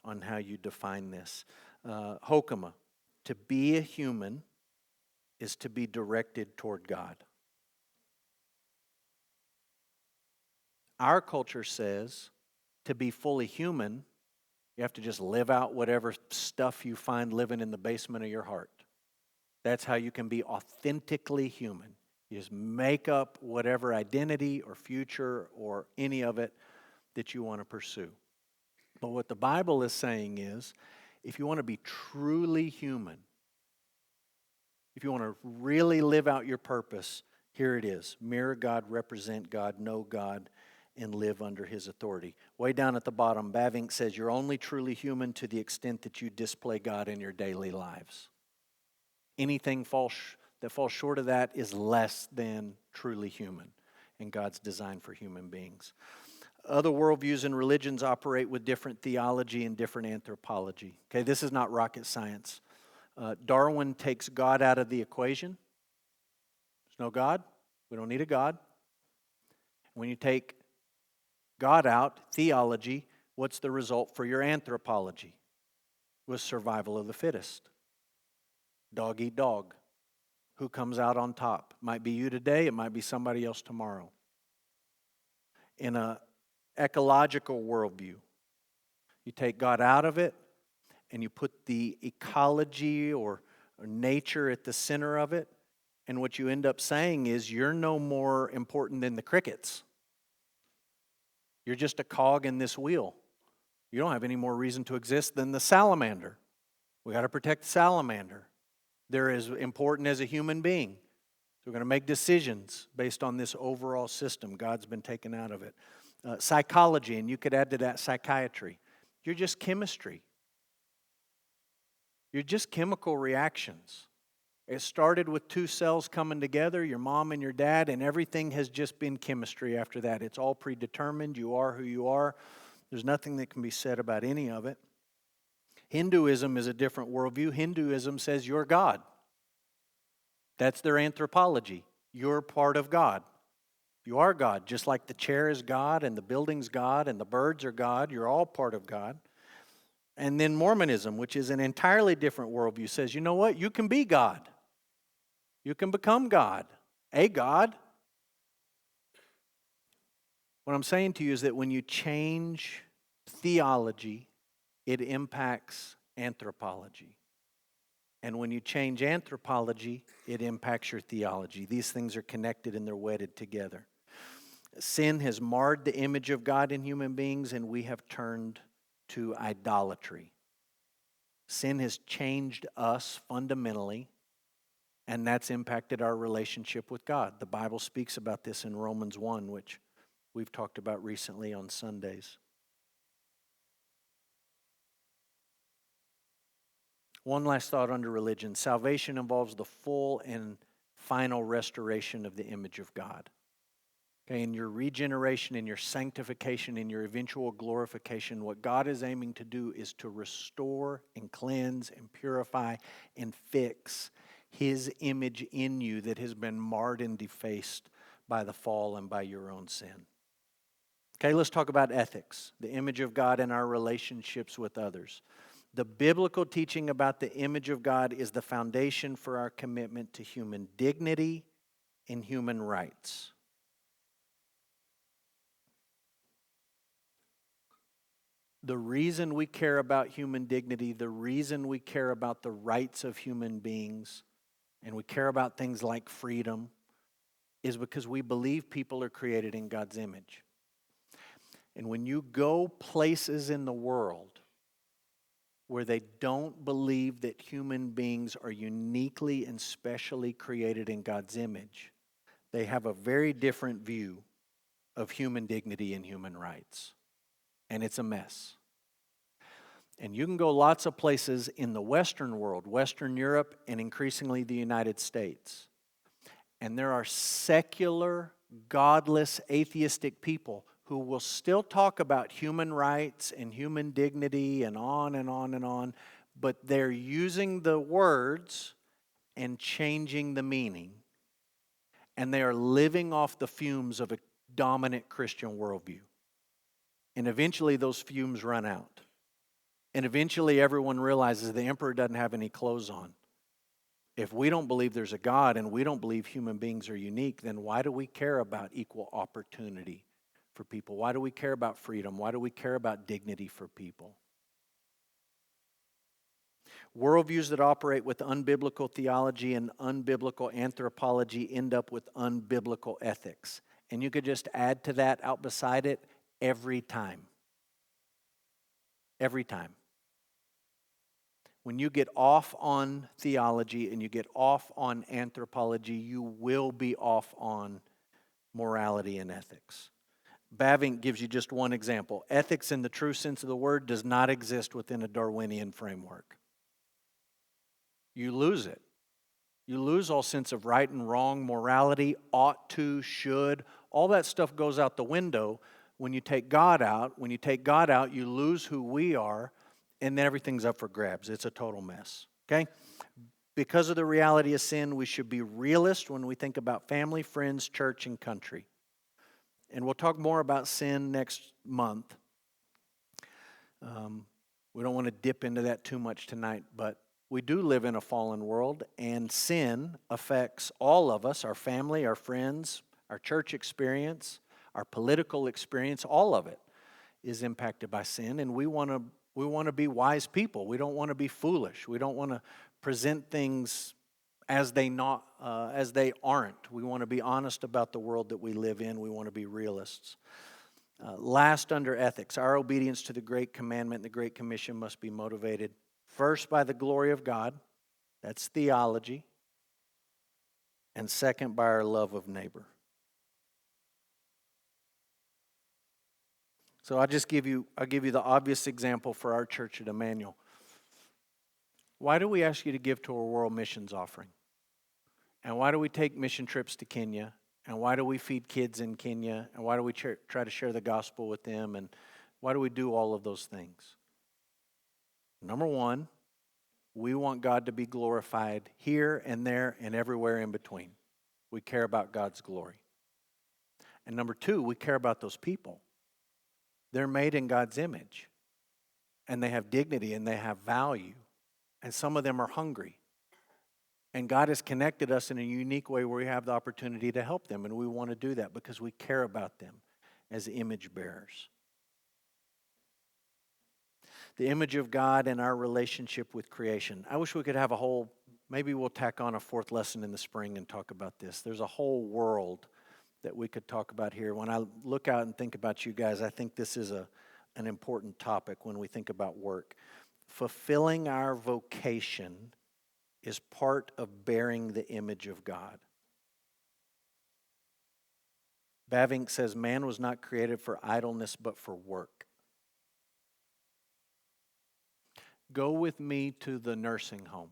on how you define this. Hokema, to be a human is to be directed toward God. Our culture says to be fully human, you have to just live out whatever stuff you find living in the basement of your heart. That's how you can be authentically human. You just make up whatever identity or future or any of it that you want to pursue. But what the Bible is saying is, if you want to be truly human, if you want to really live out your purpose, here it is. Mirror God, represent God, know God, and live under His authority. Way down at the bottom, Bavinck says you're only truly human to the extent that you display God in your daily lives. Anything that falls short of that is less than truly human in God's design for human beings. Other worldviews and religions operate with different theology and different anthropology. Okay, this is not rocket science. Darwin takes God out of the equation. There's no God. We don't need a God. When you take God out, theology, what's the result for your anthropology? It was survival of the fittest. Dog eat dog. Who comes out on top? Might be you today, it might be somebody else tomorrow. In an ecological worldview, you take God out of it and you put the ecology or nature at the center of it, and what you end up saying is you're no more important than the crickets. You're just a cog in this wheel. You don't have any more reason to exist than the salamander. We got to protect the salamander. They're as important as a human being. So we're going to make decisions based on this overall system. God's been taken out of it. Psychology, and you could add to that psychiatry. You're just chemistry. You're just chemical reactions. It started with two cells coming together, your mom and your dad, and everything has just been chemistry after that. It's all predetermined. You are who you are. There's nothing that can be said about any of it. Hinduism is a different worldview. Hinduism says you're God. That's their anthropology. You're part of God. You are God, just like the chair is God and the building's God and the birds are God. You're all part of God. And then Mormonism, which is an entirely different worldview, says, you know what? You can be God. You can become God, a God. What I'm saying to you is that when you change theology, it impacts anthropology. And when you change anthropology, it impacts your theology. These things are connected and they're wedded together. Sin has marred the image of God in human beings, and we have turned to idolatry. Sin has changed us fundamentally, and that's impacted our relationship with God. The Bible speaks about this in Romans 1, which we've talked about recently on Sundays. One last thought under religion. Salvation involves the full and final restoration of the image of God. Okay, in your regeneration, in your sanctification, in your eventual glorification, what God is aiming to do is to restore and cleanse and purify and fix His image in you that has been marred and defaced by the fall and by your own sin. Okay, let's talk about ethics, the image of God and our relationships with others. The biblical teaching about the image of God is the foundation for our commitment to human dignity and human rights. The reason we care about human dignity, the reason we care about the rights of human beings, and we care about things like freedom, is because we believe people are created in God's image. And when you go places in the world where they don't believe that human beings are uniquely and specially created in God's image, they have a very different view of human dignity and human rights. And it's a mess. And you can go lots of places in the Western world, Western Europe, and increasingly the United States. And there are secular, godless, atheistic people who will still talk about human rights and human dignity and on and on and on, but they're using the words and changing the meaning. And they are living off the fumes of a dominant Christian worldview. And eventually those fumes run out. And eventually everyone realizes the emperor doesn't have any clothes on. If we don't believe there's a God and we don't believe human beings are unique, then why do we care about equal opportunity for people? Why do we care about freedom? Why do we care about dignity for people? Worldviews that operate with unbiblical theology and unbiblical anthropology end up with unbiblical ethics. And you could just add to that out beside it every time. Every time. When you get off on theology and you get off on anthropology, you will be off on morality and ethics. Bavinck gives you just one example. Ethics in the true sense of the word does not exist within a Darwinian framework. You lose it. You lose all sense of right and wrong, morality, ought to, should. All that stuff goes out the window when you take God out. When you take God out, you lose who we are, and then everything's up for grabs. It's a total mess. Okay? Because of the reality of sin, we should be realist when we think about family, friends, church, and country. And we'll talk more about sin next month. We don't want to dip into that too much tonight, but we do live in a fallen world, and sin affects all of us, our family, our friends, our church experience, our political experience. All of it is impacted by sin, and we want to be wise people. We don't want to be foolish. We don't want to present things as they aren't. We want to be honest about the world that we live in. We want to be realists. Last, under ethics, our obedience to the Great Commandment, the Great Commission, must be motivated first by the glory of God. That's theology. And second, by our love of neighbor. So I'll give you the obvious example for our church at Emmanuel. Why do we ask you to give to our world missions offering? And why do we take mission trips to Kenya? And why do we feed kids in Kenya? And why do we try to share the gospel with them? And why do we do all of those things? Number one, we want God to be glorified here and there and everywhere in between. We care about God's glory. And number two, we care about those people. They're made in God's image. And they have dignity and they have value. And some of them are hungry. And God has connected us in a unique way where we have the opportunity to help them. And we want to do that because we care about them as image bearers. The image of God and our relationship with creation. I wish we could have maybe we'll tack on a fourth lesson in the spring and talk about this. There's a whole world that we could talk about here. When I look out and think about you guys, I think this is an important topic when we think about work. Fulfilling our vocation is part of bearing the image of God. Bavinck says man was not created for idleness but for work. Go with me to the nursing home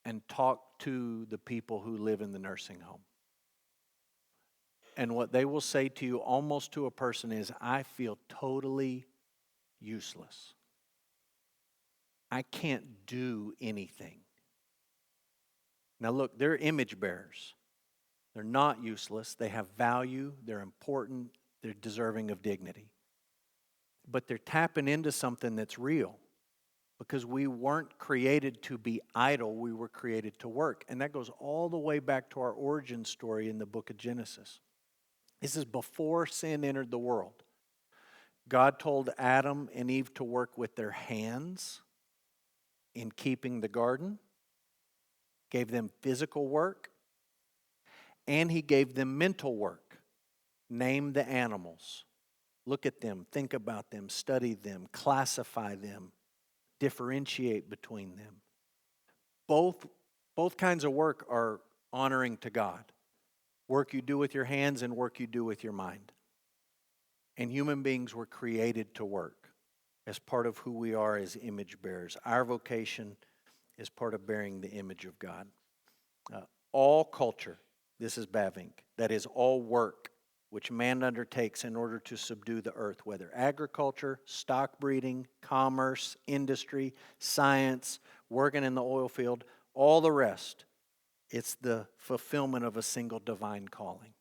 and talk to the people who live in the nursing home. And what they will say to you almost to a person is, I feel totally useless. I can't do anything. Now look, they're image bearers. They're not useless. They have value. They're important. They're deserving of dignity. But they're tapping into something that's real. Because we weren't created to be idle. We were created to work. And that goes all the way back to our origin story in the book of Genesis. This is before sin entered the world. God told Adam and Eve to work with their hands in keeping the garden, gave them physical work, and he gave them mental work. Name the animals. Look at them, think about them, study them, classify them, differentiate between them. Both kinds of work are honoring to God. Work you do with your hands and work you do with your mind. And human beings were created to work as part of who we are as image bearers. Our vocation is part of bearing the image of God. All culture, this is Bavinck, that is all work which man undertakes in order to subdue the earth, whether agriculture, stock breeding, commerce, industry, science, working in the oil field, all the rest. It's the fulfillment of a single divine calling.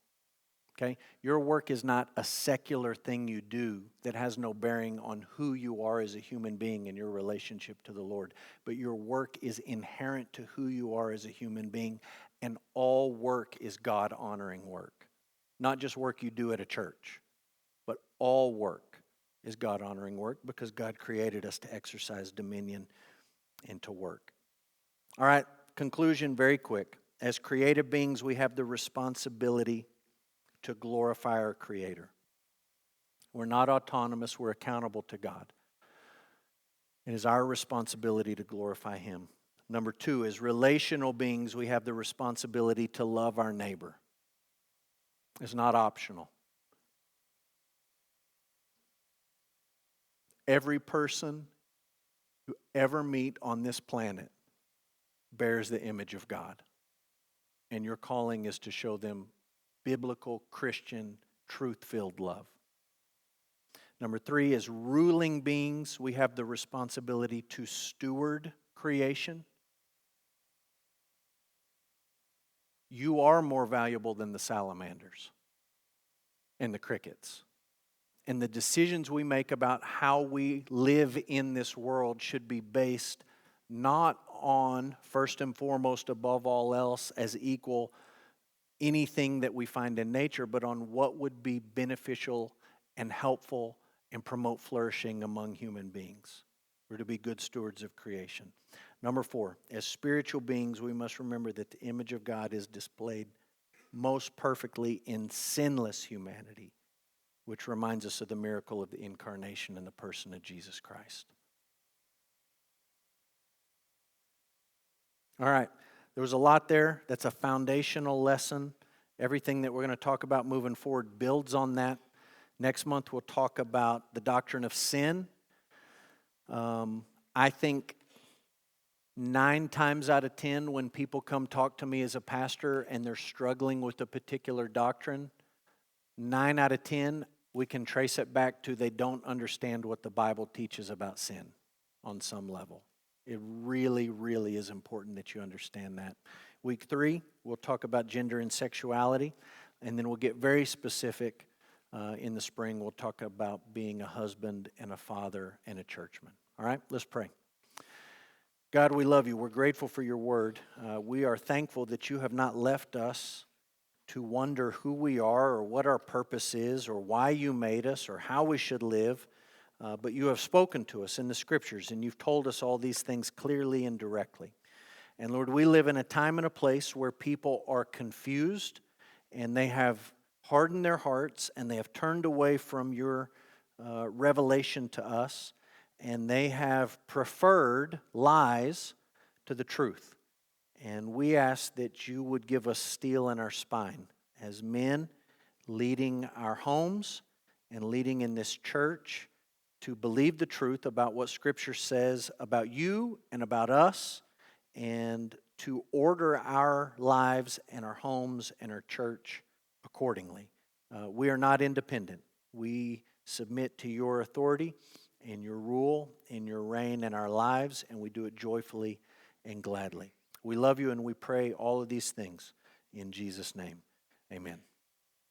Okay? Your work is not a secular thing you do that has no bearing on who you are as a human being in your relationship to the Lord. But your work is inherent to who you are as a human being, and all work is God-honoring work. Not just work you do at a church, but all work is God-honoring work because God created us to exercise dominion and to work. All right, conclusion very quick. As creative beings, we have the responsibility to glorify our Creator. We're not autonomous, we're accountable to God. It is our responsibility to glorify Him. Number two, as relational beings, we have the responsibility to love our neighbor. It's not optional. Every person you ever meet on this planet bears the image of God. And your calling is to show them biblical, Christian, truth-filled love. Number three, as ruling beings, we have the responsibility to steward creation. You are more valuable than the salamanders and the crickets. And the decisions we make about how we live in this world should be based not on, first and foremost, above all else, as equal anything that we find in nature, but on what would be beneficial and helpful and promote flourishing among human beings. We're to be good stewards of creation. Number four, as spiritual beings, we must remember that the image of God is displayed most perfectly in sinless humanity, which reminds us of the miracle of the incarnation in the person of Jesus Christ. All right, there was a lot there. That's a foundational lesson. Everything that we're going to talk about moving forward builds on that. Next month, we'll talk about the doctrine of sin. I think 9 times out of 10, when people come talk to me as a pastor and they're struggling with a particular doctrine, 9 out of 10, we can trace it back to they don't understand what the Bible teaches about sin on some level. It really, really is important that you understand that. Week 3, we'll talk about gender and sexuality, and then we'll get very specific. In the spring, we'll talk about being a husband and a father and a churchman. All right, let's pray. God, we love you. We're grateful for your word. We are thankful that you have not left us to wonder who we are or what our purpose is or why you made us or how we should live. But you have spoken to us in the scriptures, and you've told us all these things clearly and directly. And Lord, we live in a time and a place where people are confused and they have hardened their hearts and they have turned away from your revelation to us, and they have preferred lies to the truth. And we ask that you would give us steel in our spine as men leading our homes and leading in this church to believe the truth about what Scripture says about you and about us, and to order our lives and our homes and our church accordingly. We are not independent. We submit to your authority and your rule and your reign in our lives, and we do it joyfully and gladly. We love you, and we pray all of these things in Jesus' name. Amen.